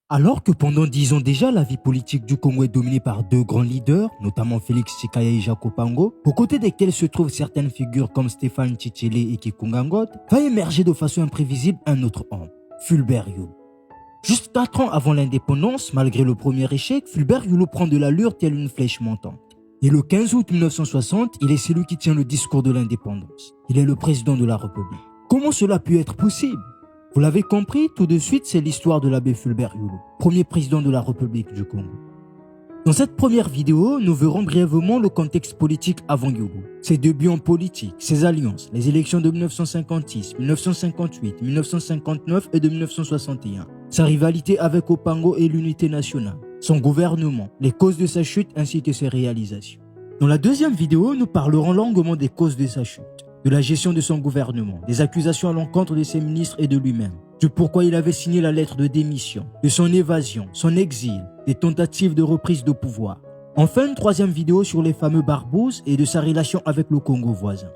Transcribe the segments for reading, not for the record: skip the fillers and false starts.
Alors que pendant 10 ans déjà, la vie politique du Congo est dominée par deux grands leaders, notamment Félix Tshisekedi et Jacques Opango, aux côtés desquels se trouvent certaines figures comme Stéphane Tchichele et Kikunga Ngot, va émerger de façon imprévisible un autre homme, Fulbert Yulu. Juste 4 ans avant l'indépendance, malgré le premier échec, Fulbert Yulu prend de l'allure telle une flèche montante. Et le 15 août 1960, il est celui qui tient le discours de l'indépendance. Il est le président de la République. Comment cela a pu être possible? Vous l'avez compris, tout de suite, c'est l'histoire de l'abbé Fulbert Yulu, premier président de la République du Congo. Dans cette première vidéo, nous verrons brièvement le contexte politique avant Yulu, ses débuts en politique, ses alliances, les élections de 1956, 1958, 1959 et de 1961, sa rivalité avec Opango et l'unité nationale, son gouvernement, les causes de sa chute ainsi que ses réalisations. Dans la deuxième vidéo, nous parlerons longuement des causes de sa chute, de la gestion de son gouvernement, des accusations à l'encontre de ses ministres et de lui-même, du pourquoi il avait signé la lettre de démission, de son évasion, son exil, des tentatives de reprise de pouvoir. Enfin, une troisième vidéo sur les fameux Barbouzes et de sa relation avec le Congo voisin.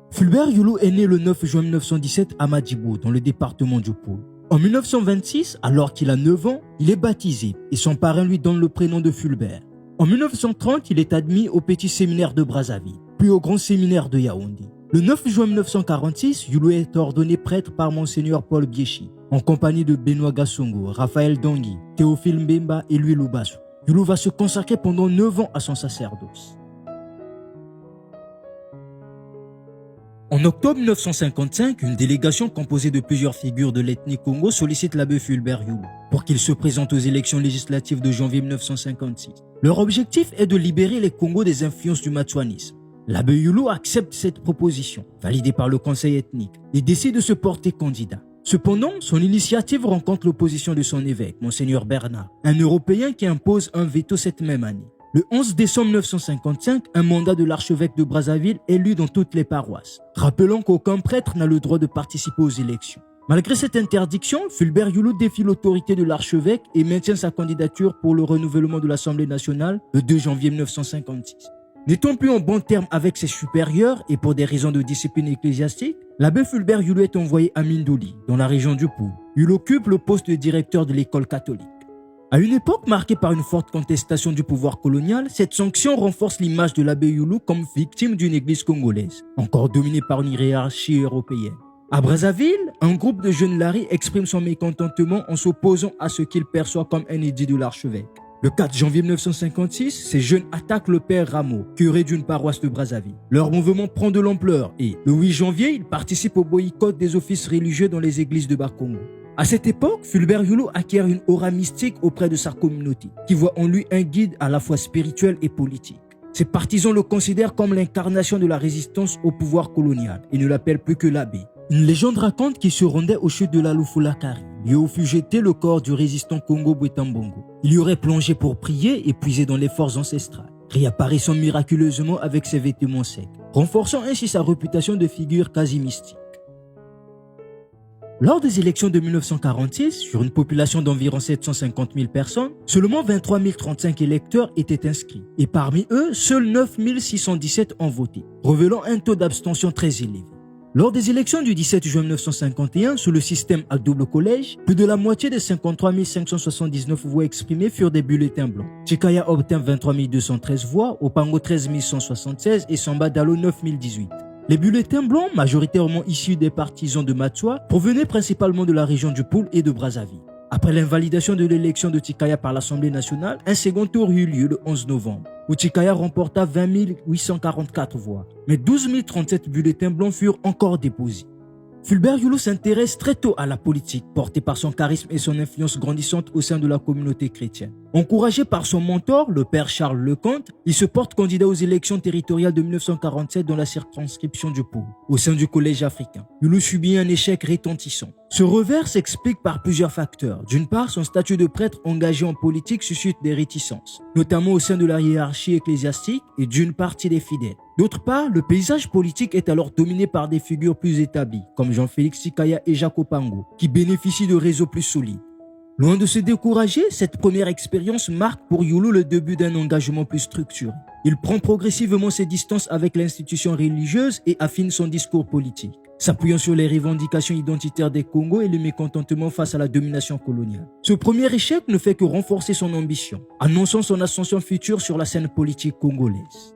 Fulbert Yulu est né le 9 juin 1917 à Madjibou, dans le département du Pôle. En 1926, alors qu'il a 9 ans, il est baptisé et son parrain lui donne le prénom de Fulbert. En 1930, il est admis au petit séminaire de Brazzaville, puis au grand séminaire de Yaoundé. Le 9 juin 1946, Yulu est ordonné prêtre par Monseigneur Paul Biéchi, en compagnie de Benoît Gassongo, Raphaël Dangui, Théophile Mbemba et Louis Lubasso. Yulu va se consacrer pendant 9 ans à son sacerdoce. En octobre 1955, une délégation composée de plusieurs figures de l'ethnie Congo sollicite l'abbé Fulbert Yulu pour qu'il se présente aux élections législatives de janvier 1956. Leur objectif est de libérer les Congos des influences du matsouanisme. L'abbé Yulu accepte cette proposition, validée par le conseil ethnique, et décide de se porter candidat. Cependant, son initiative rencontre l'opposition de son évêque, Monseigneur Bernard, un Européen qui impose un veto cette même année. Le 11 décembre 1955, un mandat de l'archevêque de Brazzaville est lu dans toutes les paroisses, rappelant qu'aucun prêtre n'a le droit de participer aux élections. Malgré cette interdiction, Fulbert Yulu défie l'autorité de l'archevêque et maintient sa candidature pour le renouvellement de l'Assemblée nationale le 2 janvier 1956. N'étant plus en bon terme avec ses supérieurs et pour des raisons de discipline ecclésiastique, l'abbé Fulbert Yulu est envoyé à Mindoli, dans la région du Pôle. Il occupe le poste de directeur de l'école catholique. À une époque marquée par une forte contestation du pouvoir colonial, cette sanction renforce l'image de l'abbé Yulu comme victime d'une église congolaise, encore dominée par une hiérarchie européenne. À Brazzaville, un groupe de jeunes laris exprime son mécontentement en s'opposant à ce qu'il perçoit comme un édit de l'archevêque. Le 4 janvier 1956, ces jeunes attaquent le père Rameau, curé d'une paroisse de Brazzaville. Leur mouvement prend de l'ampleur et, le 8 janvier, ils participent au boycott des offices religieux dans les églises de Bas-Congo. À cette époque, Fulbert Yulu acquiert une aura mystique auprès de sa communauté, qui voit en lui un guide à la fois spirituel et politique. Ses partisans le considèrent comme l'incarnation de la résistance au pouvoir colonial et ne l'appellent plus que l'abbé. Une légende raconte qu'il se rendait aux chutes de la Lufulakari, lieu où fut jeté le corps du résistant Congo Bwetambongo. Il y aurait plongé pour prier et puiser dans les forces ancestrales, réapparaissant miraculeusement avec ses vêtements secs, renforçant ainsi sa réputation de figure quasi mystique. Lors des élections de 1946, sur une population d'environ 750 000 personnes, seulement 23 035 électeurs étaient inscrits. Et parmi eux, seuls 9 617 ont voté, révélant un taux d'abstention très élevé. Lors des élections du 17 juin 1951, sous le système à double collège, plus de la moitié des 53 579 voix exprimées furent des bulletins blancs. Tchikaya obtint 23 213 voix, Opango 13 176 et Samba Dalo 9 018. Les bulletins blancs, majoritairement issus des partisans de Matswa, provenaient principalement de la région du Pôle et de Brazzaville. Après l'invalidation de l'élection de Tchikaya par l'Assemblée nationale, un second tour eut lieu le 11 novembre, où Tchikaya remporta 20 844 voix, mais 12 037 bulletins blancs furent encore déposés. Fulbert Yulu s'intéresse très tôt à la politique, porté par son charisme et son influence grandissante au sein de la communauté chrétienne. Encouragé par son mentor, le père Charles Lecomte, il se porte candidat aux élections territoriales de 1947 dans la circonscription du Pôle, au sein du Collège africain. Yulu subit un échec retentissant. Ce revers s'explique par plusieurs facteurs. D'une part, son statut de prêtre engagé en politique suscite des réticences, notamment au sein de la hiérarchie ecclésiastique et d'une partie des fidèles. D'autre part, le paysage politique est alors dominé par des figures plus établies, comme Jean-Félix Sikaya et Jacques Opango, qui bénéficient de réseaux plus solides. Loin de se décourager, cette première expérience marque pour Yulu le début d'un engagement plus structuré. Il prend progressivement ses distances avec l'institution religieuse et affine son discours politique. s'appuyant sur les revendications identitaires des Congos et le mécontentement face à la domination coloniale. Ce premier échec ne fait que renforcer son ambition, annonçant son ascension future sur la scène politique congolaise.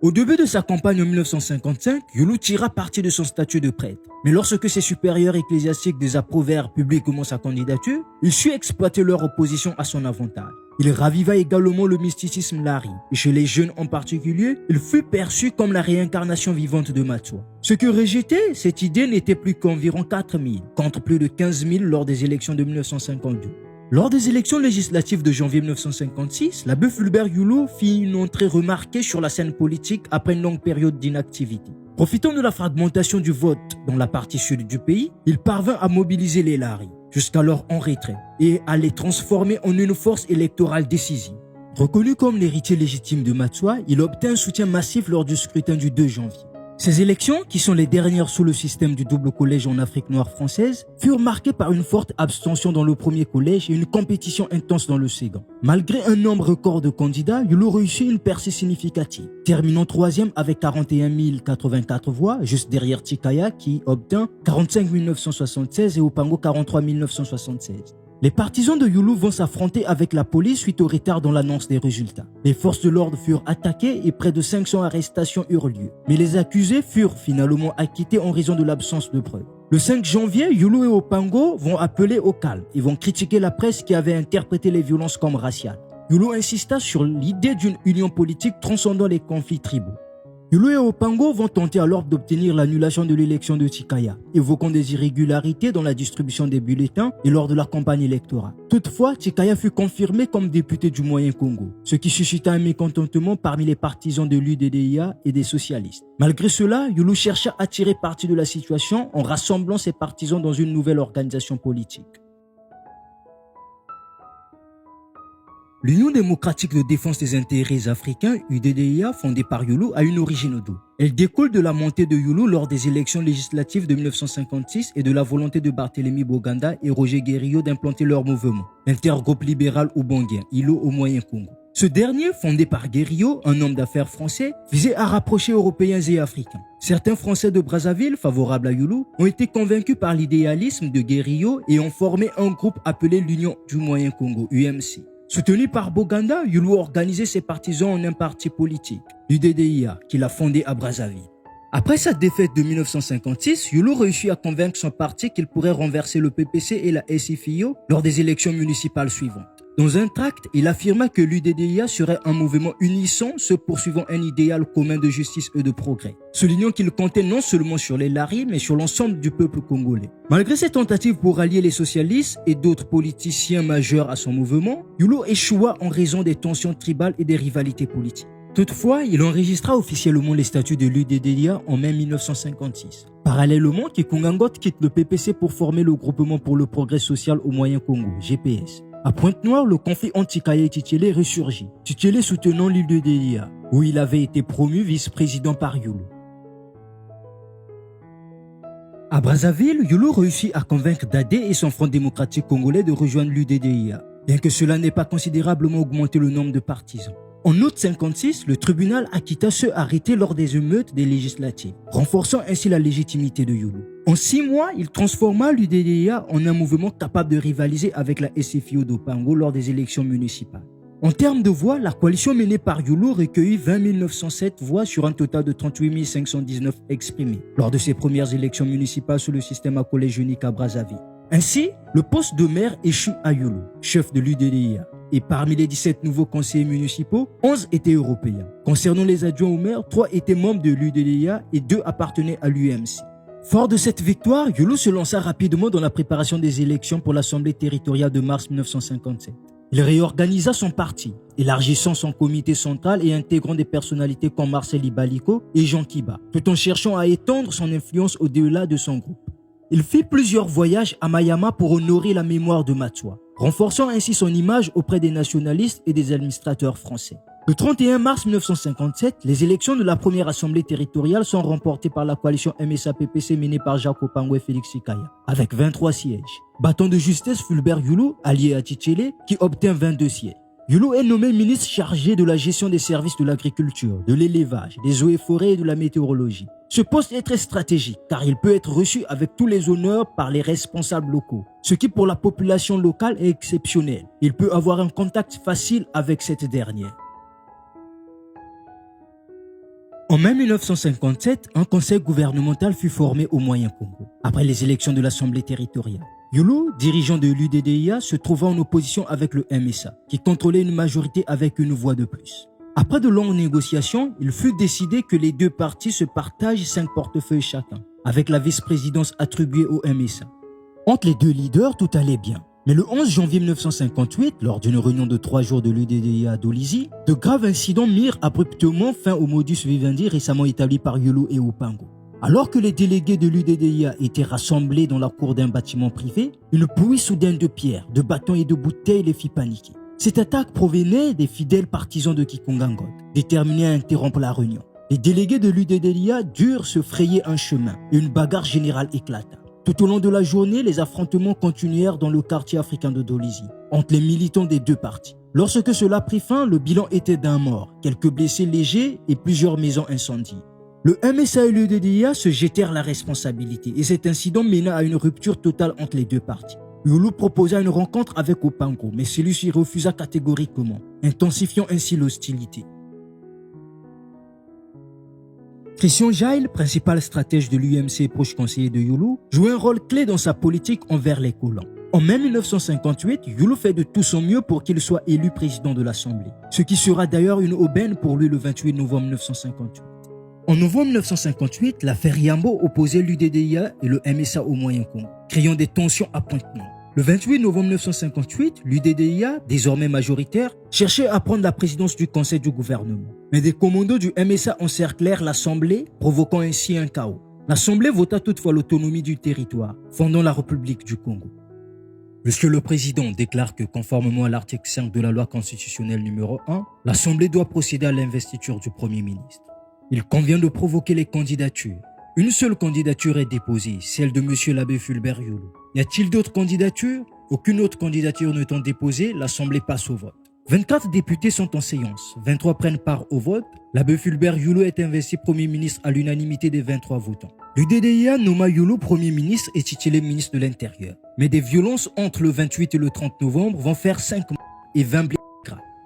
Au début de sa campagne en 1955, Yulu tira parti de son statut de prêtre. Mais lorsque ses supérieurs ecclésiastiques désapprouvèrent publiquement sa candidature, il sut exploiter leur opposition à son avantage. Il raviva également le mysticisme Lari, et chez les jeunes en particulier, il fut perçu comme la réincarnation vivante de Matswa. Ce que rejetait, cette idée n'était plus qu'environ 4000, contre plus de 15 000 lors des élections de 1952. Lors des élections législatives de janvier 1956, l'abbé Fulbert Yulu fit une entrée remarquée sur la scène politique après une longue période d'inactivité. Profitant de la fragmentation du vote dans la partie sud du pays, il parvint à mobiliser les Lari, jusqu'alors en retrait, et à les transformer en une force électorale décisive. Reconnu comme l'héritier légitime de Matswa, il obtint un soutien massif lors du scrutin du 2 janvier. Ces élections, qui sont les dernières sous le système du double collège en Afrique noire française, furent marquées par une forte abstention dans le premier collège et une compétition intense dans le second. Malgré un nombre record de candidats, Yulu réussit une percée significative, terminant troisième avec 41 084 voix, juste derrière Tshikaya qui obtint 45 976 et Opango 43 976. Les partisans de Yulu vont s'affronter avec la police suite au retard dans l'annonce des résultats. Les forces de l'ordre furent attaquées et près de 500 arrestations eurent lieu. Mais les accusés furent finalement acquittés en raison de l'absence de preuves. Le 5 janvier, Yulu et Opango vont appeler au calme et vont critiquer la presse qui avait interprété les violences comme raciales. Yulu insista sur l'idée d'une union politique transcendant les conflits tribaux. Yulu et Opango vont tenter alors d'obtenir l'annulation de l'élection de Tshikaya, évoquant des irrégularités dans la distribution des bulletins et lors de la campagne électorale. Toutefois, Tshikaya fut confirmé comme député du Moyen Congo, ce qui suscita un mécontentement parmi les partisans de l'UDDIA et des socialistes. Malgré cela, Yulu chercha à tirer parti de la situation en rassemblant ses partisans dans une nouvelle organisation politique. L'Union démocratique de défense des intérêts africains, UDDIA, fondée par Yulu, a une origine double. Elle découle de la montée de Yulu lors des élections législatives de 1956 et de la volonté de Barthélemy Boganda et Roger Guerrillo d'implanter leur mouvement, l'intergroupe libéral oubangien, ILO au Moyen Congo. Ce dernier, fondé par Guerrillo, un homme d'affaires français, visait à rapprocher Européens et Africains. Certains Français de Brazzaville, favorables à Yulu, ont été convaincus par l'idéalisme de Guerrillo et ont formé un groupe appelé l'Union du Moyen Congo, UMC. Soutenu par Boganda, Yulu organisait ses partisans en un parti politique, l'UDDIA, qu'il a fondé à Brazzaville. Après sa défaite de 1956, Yulu réussit à convaincre son parti qu'il pourrait renverser le PPC et la SFIO lors des élections municipales suivantes. Dans un tract, il affirma que l'UDDIA serait un mouvement unissant se poursuivant un idéal commun de justice et de progrès, soulignant qu'il comptait non seulement sur les Lari, mais sur l'ensemble du peuple congolais. Malgré ses tentatives pour rallier les socialistes et d'autres politiciens majeurs à son mouvement, Yulu échoua en raison des tensions tribales et des rivalités politiques. Toutefois, il enregistra officiellement les statuts de l'UDDIA en mai 1956. Parallèlement, Kikungangot quitte le PPC pour former le Groupement pour le Progrès Social au Moyen Congo, GPS. À Pointe-Noire, le conflit entre Tshikaya et Tshitchele ressurgit, Tshitchele soutenant l'UDDIA, où il avait été promu vice-président par Yulu. À Brazzaville, Yulu réussit à convaincre Dadé et son Front démocratique congolais de rejoindre l'UDDIA, bien que cela n'ait pas considérablement augmenté le nombre de partisans. En août 1956, le tribunal acquitta ceux arrêtés lors des émeutes des législatives, renforçant ainsi la légitimité de Yulu. En 6 mois, il transforma l'UDDIA en un mouvement capable de rivaliser avec la SFIO d'Opango lors des élections municipales. En termes de voix, la coalition menée par Yulu recueillit 20 907 voix sur un total de 38 519 exprimées lors de ses premières élections municipales sous le système à collège unique à Brazzaville. Ainsi, le poste de maire échut à Yulu, chef de l'UDDIA. Et parmi les 17 nouveaux conseillers municipaux, 11 étaient européens. Concernant les adjoints au maire, 3 étaient membres de l'UDDIA et 2 appartenaient à l'UMC. Fort de cette victoire, Yulu se lança rapidement dans la préparation des élections pour l'Assemblée territoriale de mars 1957. Il réorganisa son parti, élargissant son comité central et intégrant des personnalités comme Marcel Ibaliko et Jean Kiba, tout en cherchant à étendre son influence au-delà de son groupe. Il fit plusieurs voyages à Mayama pour honorer la mémoire de Matswa, renforçant ainsi son image auprès des nationalistes et des administrateurs français. Le 31 mars 1957, les élections de la première assemblée territoriale sont remportées par la coalition MSA-PPC menée par Jacques Opango et Félix Tshikaya, avec 23 sièges. Battant de justesse Fulbert Yulu, allié à Tshitchele, qui obtint 22 sièges. Yulu est nommé ministre chargé de la gestion des services de l'agriculture, de l'élevage, des eaux et forêts et de la météorologie. Ce poste est très stratégique car il peut être reçu avec tous les honneurs par les responsables locaux, ce qui pour la population locale est exceptionnel. Il peut avoir un contact facile avec cette dernière. En mai 1957, un conseil gouvernemental fut formé au Moyen-Congo, après les élections de l'Assemblée territoriale. Yulu, dirigeant de l'UDDIA, se trouva en opposition avec le MSA, qui contrôlait une majorité avec une voix de plus. Après de longues négociations, il fut décidé que les deux partis se partagent 5 portefeuilles chacun, avec la vice-présidence attribuée au MSA. Entre les deux leaders, tout allait bien. Mais le 11 janvier 1958, lors d'une réunion de 3 jours de l'UDDIA à Dolisie, de graves incidents mirent abruptement fin au modus vivendi récemment établi par Yulu et Opango. Alors que les délégués de l'UDDIA étaient rassemblés dans la cour d'un bâtiment privé, une pluie soudaine de pierres, de bâtons et de bouteilles les fit paniquer. Cette attaque provenait des fidèles partisans de Kikungangot, déterminés à interrompre la réunion. Les délégués de l'UDDIA durent se frayer un chemin et une bagarre générale éclata. Tout au long de la journée, les affrontements continuèrent dans le quartier africain de Dolisie, entre les militants des deux partis. Lorsque cela prit fin, le bilan était d'un mort, quelques blessés légers et plusieurs maisons incendiées. Le MSA et l'UDDIA se jetèrent la responsabilité et cet incident mena à une rupture totale entre les deux parties. Yulu proposa une rencontre avec Opango, mais celui-ci refusa catégoriquement, intensifiant ainsi l'hostilité. Christian Jail, principal stratège de l'UMC et proche conseiller de Yulu, jouait un rôle clé dans sa politique envers les colons. En mai 1958, Yulu fait de tout son mieux pour qu'il soit élu président de l'Assemblée, ce qui sera d'ailleurs une aubaine pour lui le 28 novembre 1958. En novembre 1958, l'affaire Yambo opposait l'UDDIA et le MSA au Moyen-Congo, créant des tensions à Pointe-Noire. Le 28 novembre 1958, l'UDDIA, désormais majoritaire, cherchait à prendre la présidence du conseil du gouvernement. Mais des commandos du MSA encerclèrent l'Assemblée, provoquant ainsi un chaos. L'Assemblée vota toutefois l'autonomie du territoire, fondant la République du Congo. Puisque le président déclare que, conformément à l'article 5 de la loi constitutionnelle numéro 1, l'Assemblée doit procéder à l'investiture du Premier ministre. Il convient de provoquer les candidatures. Une seule candidature est déposée, celle de M. l'abbé Fulbert Yulu. Y a-t-il d'autres candidatures? Aucune autre candidature n'étant déposée, l'Assemblée passe au vote. 24 députés sont en séance, 23 prennent part au vote. L'abbé Fulbert Yulu est investi Premier ministre à l'unanimité des 23 votants. L'UDDIA nomma Yulu Premier ministre et titulé ministre de l'Intérieur. Mais des violences entre le 28 et le 30 novembre vont faire 5 morts et 20 blessés.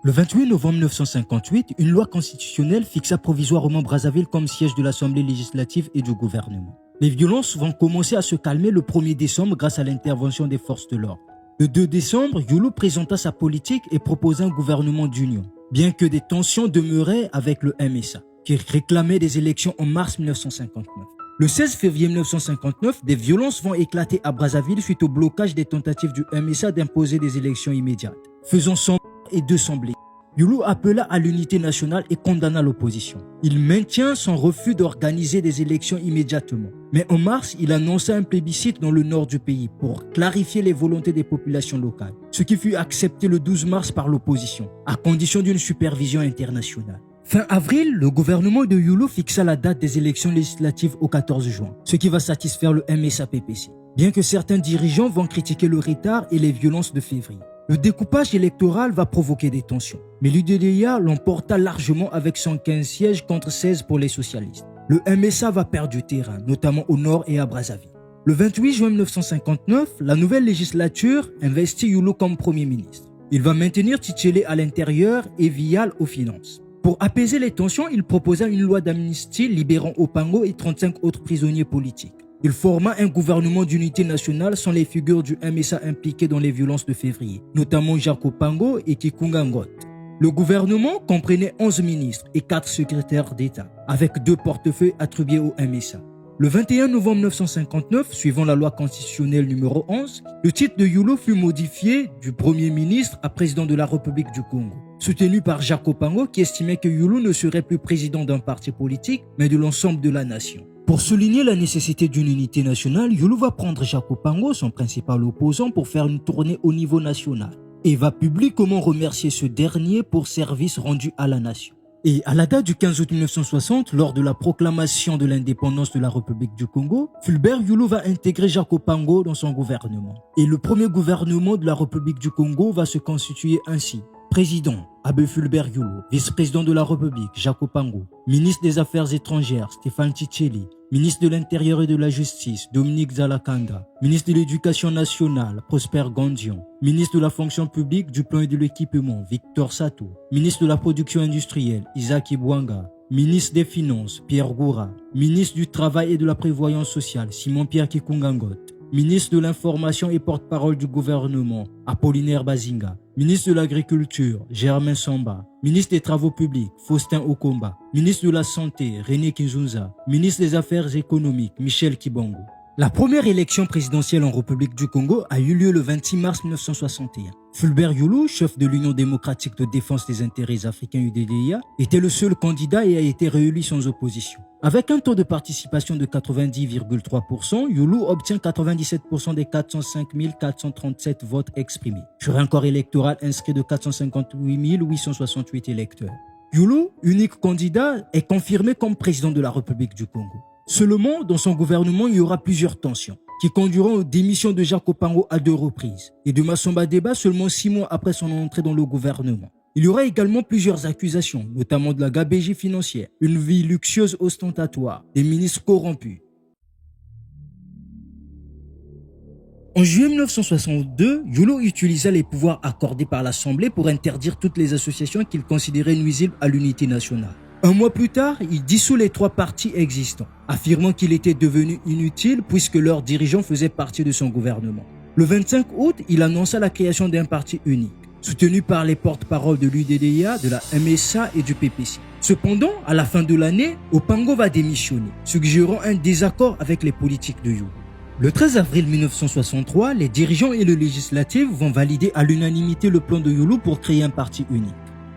Le 28 novembre 1958, une loi constitutionnelle fixa provisoirement Brazzaville comme siège de l'Assemblée législative et du gouvernement. Les violences vont commencer à se calmer le 1er décembre grâce à l'intervention des forces de l'ordre. Le 2 décembre, Yulu présenta sa politique et proposa un gouvernement d'union, bien que des tensions demeuraient avec le MSA, qui réclamait des élections en mars 1959. Le 16 février 1959, des violences vont éclater à Brazzaville suite au blocage des tentatives du MSA d'imposer des élections immédiates, faisant 100 et 200 blessés. Yulu appela à l'unité nationale et condamna l'opposition. Il maintient son refus d'organiser des élections immédiatement. Mais en mars, il annonça un plébiscite dans le nord du pays pour clarifier les volontés des populations locales, ce qui fut accepté le 12 mars par l'opposition, à condition d'une supervision internationale. Fin avril, le gouvernement de Yulu fixa la date des élections législatives au 14 juin, ce qui va satisfaire le MSA-PPC, bien que certains dirigeants vont critiquer le retard et les violences de février. Le découpage électoral va provoquer des tensions, mais l'UDDIA l'emporta largement avec 115 sièges contre 16 pour les socialistes. Le MSA va perdre du terrain, notamment au nord et à Brazzaville. Le 28 juin 1959, la nouvelle législature investit Yulu comme Premier ministre. Il va maintenir Titjelé à l'intérieur et Vial aux finances. Pour apaiser les tensions, il proposa une loi d'amnistie libérant Opango et 35 autres prisonniers politiques. Il forma un gouvernement d'unité nationale sans les figures du MSA impliquées dans les violences de février, notamment Jacques Opango et Kikungangot. Le gouvernement comprenait 11 ministres et 4 secrétaires d'État, avec 2 portefeuilles attribués au MSA. Le 21 novembre 1959, suivant la loi constitutionnelle numéro 11, le titre de Yulu fut modifié du Premier ministre à président de la République du Congo, soutenu par Jacques Opango qui estimait que Yulu ne serait plus président d'un parti politique, mais de l'ensemble de la nation. Pour souligner la nécessité d'une unité nationale, Yulu va prendre Jacques Opango, son principal opposant, pour faire une tournée au niveau national et va publiquement remercier ce dernier pour services rendus à la nation. Et à la date du 15 août 1960, lors de la proclamation de l'indépendance de la République du Congo, Fulbert Yulu va intégrer Jacques Opango dans son gouvernement. Et le premier gouvernement de la République du Congo va se constituer ainsi. Président, Abbé Fulbert Yulu. Vice-président de la République, Jacques Opango. Ministre des Affaires étrangères, Stéphane Tshisekedi. Ministre de l'Intérieur et de la Justice, Dominique Zalakanda. Ministre de l'Éducation nationale, Prosper Gondion. Ministre de la Fonction publique, du Plan et de l'Équipement, Victor Sato. Ministre de la Production industrielle, Isaac Ibwanga. Ministre des Finances, Pierre Goura. Ministre du Travail et de la Prévoyance sociale, Simon-Pierre Kikungangot. Ministre de l'Information et porte-parole du gouvernement, Apollinaire Bazinga. Ministre de l'Agriculture, Germain Samba. Ministre des Travaux publics, Faustin Okomba. Ministre de la Santé, René Kinzunza. Ministre des Affaires économiques, Michel Kibongo. La première élection présidentielle en République du Congo a eu lieu le 26 mars 1961. Fulbert Yulu, chef de l'Union démocratique de défense des intérêts africains UDDIA, était le seul candidat et a été réélu sans opposition. Avec un taux de participation de 90,3%, Yulu obtient 97% des 405 437 votes exprimés, sur un corps électoral inscrit de 458 868 électeurs. Yulu, unique candidat, est confirmé comme président de la République du Congo. Seulement, dans son gouvernement, il y aura plusieurs tensions qui conduiront aux démissions de Jacques Opango à 2 reprises et de Massamba Deba seulement 6 mois après son entrée dans le gouvernement. Il y aura également plusieurs accusations, notamment de la gabegie financière, une vie luxueuse ostentatoire, des ministres corrompus. En juillet 1962, Yulu utilisa les pouvoirs accordés par l'Assemblée pour interdire toutes les associations qu'il considérait nuisibles à l'unité nationale. Un mois plus tard, il dissout les 3 partis existants, affirmant qu'il était devenu inutile puisque leurs dirigeants faisaient partie de son gouvernement. Le 25 août, il annonça la création d'un parti unique, soutenu par les porte-paroles de l'UDDIA, de la MSA et du PPC. Cependant, à la fin de l'année, Opango va démissionner, suggérant un désaccord avec les politiques de Yulu. Le 13 avril 1963, les dirigeants et le législatif vont valider à l'unanimité le plan de Yulu pour créer un parti unique.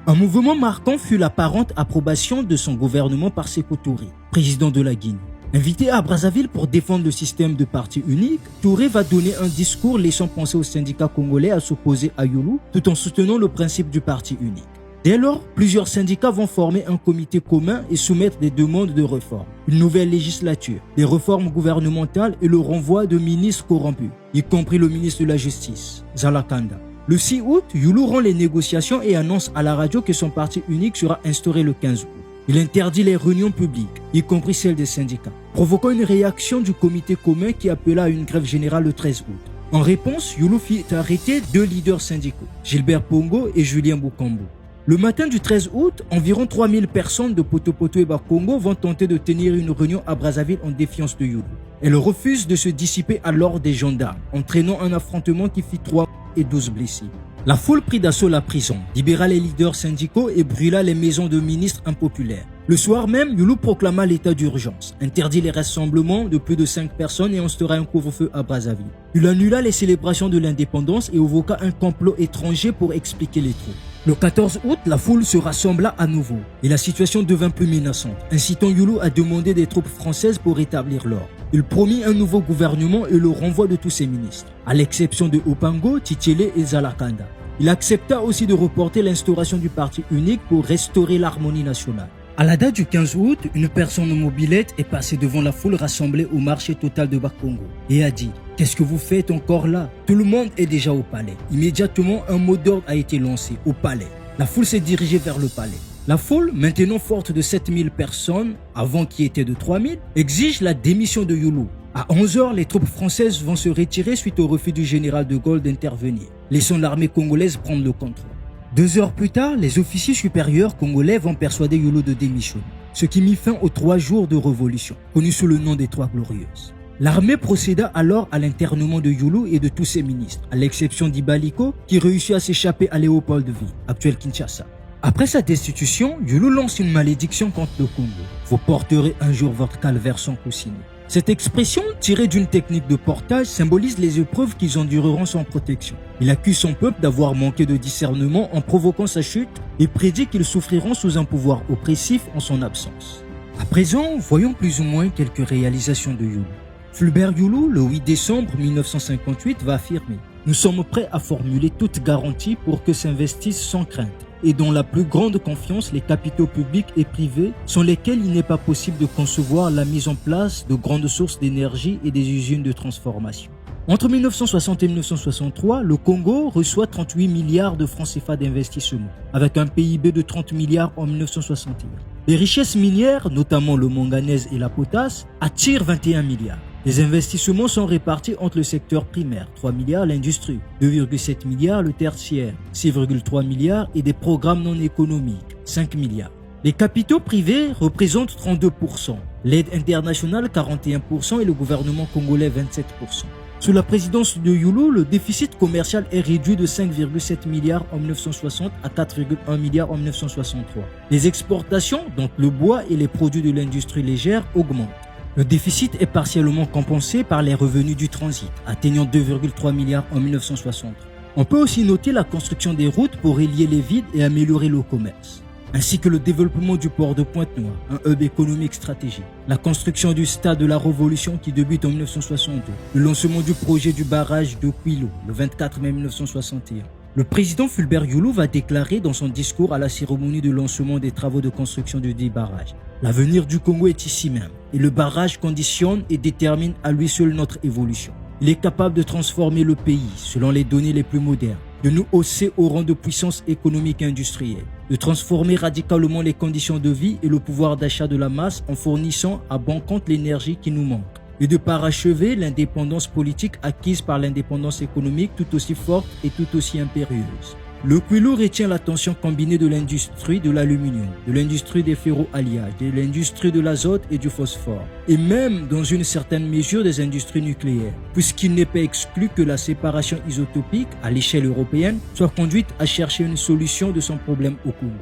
Un mouvement marquant fut l'apparente approbation de son gouvernement par Sékou Touré, président de la Guinée. Invité à Brazzaville pour défendre le système de parti unique, Touré va donner un discours laissant penser aux syndicats congolais à s'opposer à Yulu tout en soutenant le principe du parti unique. Dès lors, plusieurs syndicats vont former un comité commun et soumettre des demandes de réforme, une nouvelle législature, des réformes gouvernementales et le renvoi de ministres corrompus, y compris le ministre de la Justice, Zalakanda. Le 6 août, Yulu rend les négociations et annonce à la radio que son parti unique sera instauré le 15 août. Il interdit les réunions publiques, y compris celles des syndicats, provoquant une réaction du comité commun qui appela à une grève générale le 13 août. En réponse, Yulu fit arrêter 2 leaders syndicaux, Gilbert Pongo et Julien Boukambo. Le matin du 13 août, environ 3000 personnes de Poto-Poto et Bakongo vont tenter de tenir une réunion à Brazzaville en défiance de Yulu. Elles refusent de se dissiper à l'ordre des gendarmes, entraînant un affrontement qui fit 3 et 12 blessés. La foule prit d'assaut la prison, libéra les leaders syndicaux et brûla les maisons de ministres impopulaires. Le soir même, Yulu proclama l'état d'urgence, interdit les rassemblements de plus de 5 personnes et instaura un couvre-feu à Brazzaville. Il annula les célébrations de l'indépendance et évoqua un complot étranger pour expliquer les troubles. Le 14 août, la foule se rassembla à nouveau et la situation devint plus menaçante, incitant Yulu à demander des troupes françaises pour rétablir l'ordre. Il promit un nouveau gouvernement et le renvoi de tous ses ministres, à l'exception de Opango, Titélé et Zalakanda. Il accepta aussi de reporter l'instauration du parti unique pour restaurer l'harmonie nationale. À la date du 15 août, une personne en mobilette est passée devant la foule rassemblée au marché total de Bakongo et a dit « Qu'est-ce que vous faites encore là ?» Tout le monde est déjà au palais. Immédiatement, un mot d'ordre a été lancé au palais. La foule s'est dirigée vers le palais. La foule, maintenant forte de 7000 personnes, avant qui était de 3000, exige la démission de Yulu. À 11h, les troupes françaises vont se retirer suite au refus du général de Gaulle d'intervenir, laissant l'armée congolaise prendre le contrôle. 2 heures plus tard, les officiers supérieurs congolais vont persuader Yulu de démissionner, ce qui mit fin aux 3 jours de révolution, connus sous le nom des 3 Glorieuses. L'armée procéda alors à l'internement de Yulu et de tous ses ministres, à l'exception d'Ibaliko, qui réussit à s'échapper à Léopoldville, actuelle Kinshasa. Après sa destitution, Yulu lance une malédiction contre le Congo. Vous porterez un jour votre calvaire sans coussinet. Cette expression, tirée d'une technique de portage, symbolise les épreuves qu'ils endureront sans protection. Il accuse son peuple d'avoir manqué de discernement en provoquant sa chute et prédit qu'ils souffriront sous un pouvoir oppressif en son absence. À présent, voyons plus ou moins quelques réalisations de Yulu. Fulbert Yulu, le 8 décembre 1958, va affirmer « Nous sommes prêts à formuler toute garantie pour que s'investissent sans crainte et dont la plus grande confiance les capitaux publics et privés sans lesquels il n'est pas possible de concevoir la mise en place de grandes sources d'énergie et des usines de transformation. » Entre 1960 et 1963, le Congo reçoit 38 milliards de francs CFA d'investissement, avec un PIB de 30 milliards en 1961. Les richesses minières, notamment le manganèse et la potasse, attirent 21 milliards. Les investissements sont répartis entre le secteur primaire, 3 milliards, l'industrie, 2,7 milliards, le tertiaire, 6,3 milliards et des programmes non économiques, 5 milliards. Les capitaux privés représentent 32%, l'aide internationale 41% et le gouvernement congolais 27%. Sous la présidence de Yulu, le déficit commercial est réduit de 5,7 milliards en 1960 à 4,1 milliards en 1963. Les exportations, donc le bois et les produits de l'industrie légère, augmentent. Le déficit est partiellement compensé par les revenus du transit, atteignant 2,3 milliards en 1963. On peut aussi noter la construction des routes pour relier les villes et améliorer le commerce, ainsi que le développement du port de Pointe-Noire, un hub économique stratégique, la construction du stade de la Révolution qui débute en 1962, le lancement du projet du barrage de Kwilu le 24 mai 1961. Le président Fulbert Yulu va déclarer dans son discours à la cérémonie de lancement des travaux de construction du dit barrage: l'avenir du Congo est ici même, et le barrage conditionne et détermine à lui seul notre évolution. Il est capable de transformer le pays selon les données les plus modernes, de nous hausser au rang de puissance économique et industrielle, de transformer radicalement les conditions de vie et le pouvoir d'achat de la masse en fournissant à bon compte l'énergie qui nous manque, et de parachever l'indépendance politique acquise par l'indépendance économique tout aussi forte et tout aussi impérieuse. Le Kwilu retient l'attention combinée de l'industrie de l'aluminium, de l'industrie des ferro-alliages, de l'industrie de l'azote et du phosphore, et même dans une certaine mesure des industries nucléaires, puisqu'il n'est pas exclu que la séparation isotopique à l'échelle européenne soit conduite à chercher une solution de son problème au Congo.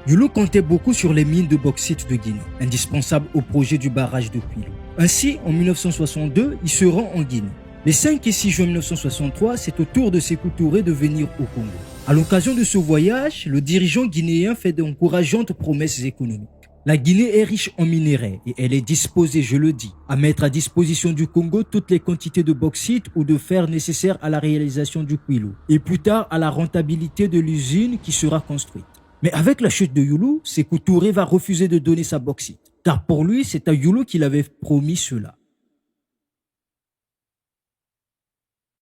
Yulu comptait beaucoup sur les mines de bauxite de Guinée, indispensables au projet du barrage de Kwilu. Ainsi, en 1962, il se rend en Guinée. Les 5 et 6 juin 1963, c'est au tour de Sékou Touré de venir au Congo. À l'occasion de ce voyage, le dirigeant guinéen fait d'encourageantes promesses économiques. La Guinée est riche en minerais et elle est disposée, je le dis, à mettre à disposition du Congo toutes les quantités de bauxite ou de fer nécessaires à la réalisation du Kwilu et plus tard à la rentabilité de l'usine qui sera construite. Mais avec la chute de Yulu, Sékou Touré va refuser de donner sa bauxite, car pour lui, c'est à Yulu qu'il avait promis cela.